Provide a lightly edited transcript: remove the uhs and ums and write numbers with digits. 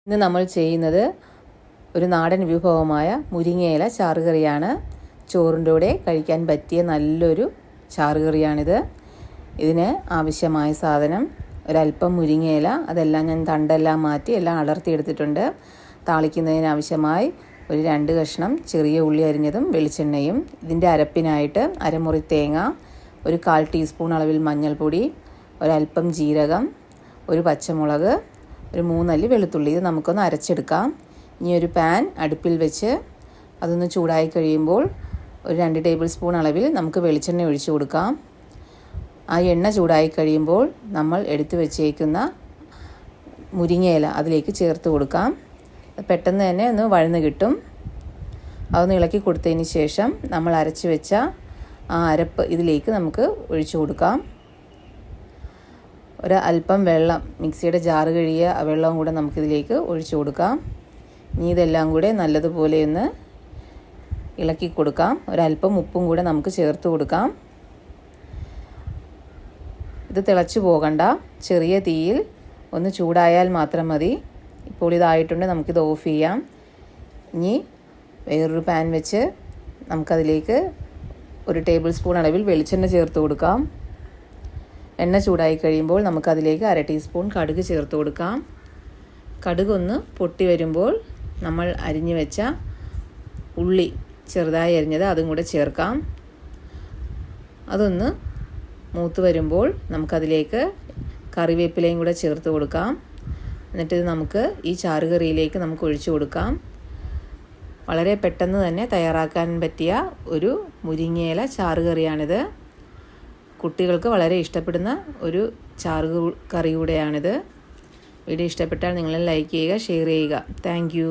ഇന്ന് നമ്മൾ ചെയ്യുന്നത് ഒരു നാടൻ വിഭവമായ മുരിങ്ങയില ചാറുകറിയാണ്. ചോറിൻ്റെ കൂടെ കഴിക്കാൻ പറ്റിയ നല്ലൊരു ചാറുകറിയാണിത്. ഇതിന് ആവശ്യമായ സാധനം ഒരല്പം മുരിങ്ങയില, അതെല്ലാം ഞാൻ തണ്ടെല്ലാം മാറ്റി എല്ലാം അടർത്തിയെടുത്തിട്ടുണ്ട്. താളിക്കുന്നതിന് ആവശ്യമായി ഒരു 2 കഷ്ണം ചെറിയ ഉള്ളി അരിഞ്ഞതും വെളിച്ചെണ്ണയും. ഇതിൻ്റെ അരപ്പിനായിട്ട് അരമുറി തേങ്ങ, ഒരു 1/4 ടീസ്പൂൺ അളവിൽ മഞ്ഞൾപ്പൊടി, ഒരല്പം ജീരകം, ഒരു പച്ചമുളക്, ഒരു 3 അല്ലി വെളുത്തുള്ളി. ഇത് നമുക്കൊന്ന് അരച്ചെടുക്കാം. ഇനി ഒരു പാൻ അടുപ്പിൽ വെച്ച് അതൊന്ന് ചൂടായി കഴിയുമ്പോൾ ഒരു 2 ടേബിൾ സ്പൂൺ അളവിൽ നമുക്ക് വെളിച്ചെണ്ണ ഒഴിച്ചു കൊടുക്കാം. ആ എണ്ണ ചൂടായി കഴിയുമ്പോൾ നമ്മൾ എടുത്തു വെച്ചേക്കുന്ന മുരിങ്ങയില അതിലേക്ക് ചേർത്ത് കൊടുക്കാം. പെട്ടെന്ന് തന്നെ ഒന്ന് വഴന്ന് കിട്ടും. അതൊന്ന് ഇളക്കി കൊടുത്തതിന് ശേഷം നമ്മൾ അരച്ച് വെച്ച ആ അരപ്പ് ഇതിലേക്ക് നമുക്ക് ഒഴിച്ചു കൊടുക്കാം. അല്പം വെള്ളം, മിക്സിയുടെ ജാറ് കഴുകിയ വെള്ളവും കൂടെ നമുക്കിതിലേക്ക് ഒഴിച്ചു കൊടുക്കാം. ഇനി ഇതെല്ലാം കൂടെ നല്ലതുപോലെ ഒന്ന് ഇളക്കി കൊടുക്കാം. ഒരല്പം ഉപ്പും കൂടെ നമുക്ക് ചേർത്ത് കൊടുക്കാം. ഇത് തിളച്ചു പോകണ്ട, ചെറിയ തീയിൽ ഒന്ന് ചൂടായാൽ മാത്രം മതി. ഇപ്പോൾ ഇതായിട്ടുണ്ട്, നമുക്കിത് ഓഫ് ചെയ്യാം. ഇനി വേറൊരു പാൻ വെച്ച് നമുക്കതിലേക്ക് ഒരു ടേബിൾ സ്പൂൺ അളവിൽ വെളിച്ചെണ്ണ ചേർത്ത് കൊടുക്കാം. എണ്ണ ചൂടായി കഴിയുമ്പോൾ നമുക്കതിലേക്ക് 1/2 ടീസ്പൂൺ കടുക് ചേർത്ത് കൊടുക്കാം. കടുകൊന്ന് പൊട്ടി വരുമ്പോൾ നമ്മൾ അരിഞ്ഞു വെച്ച ഉള്ളി ചെറുതായി അരിഞ്ഞത് അതും കൂടെ ചേർക്കാം. അതൊന്ന് മൂത്ത് വരുമ്പോൾ നമുക്കതിലേക്ക് കറിവേപ്പിലയും കൂടെ ചേർത്ത് കൊടുക്കാം. എന്നിട്ട് നമുക്ക് ഈ ചാറുകറിയിലേക്ക് നമുക്ക് ഒഴിച്ചു കൊടുക്കാം. വളരെ പെട്ടെന്ന് തന്നെ തയ്യാറാക്കാൻ പറ്റിയ ഒരു മുരിങ്ങയില ചാറുകറിയാണിത്. കുട്ടികൾക്ക് വളരെ ഇഷ്ടപ്പെടുന്ന ഒരു കറി കൂടെയാണിത്. വീഡിയോ ഇഷ്ടപ്പെട്ടാൽ നിങ്ങൾ ലൈക്ക് ചെയ്യുക, ഷെയർ ചെയ്യുക. Thank you.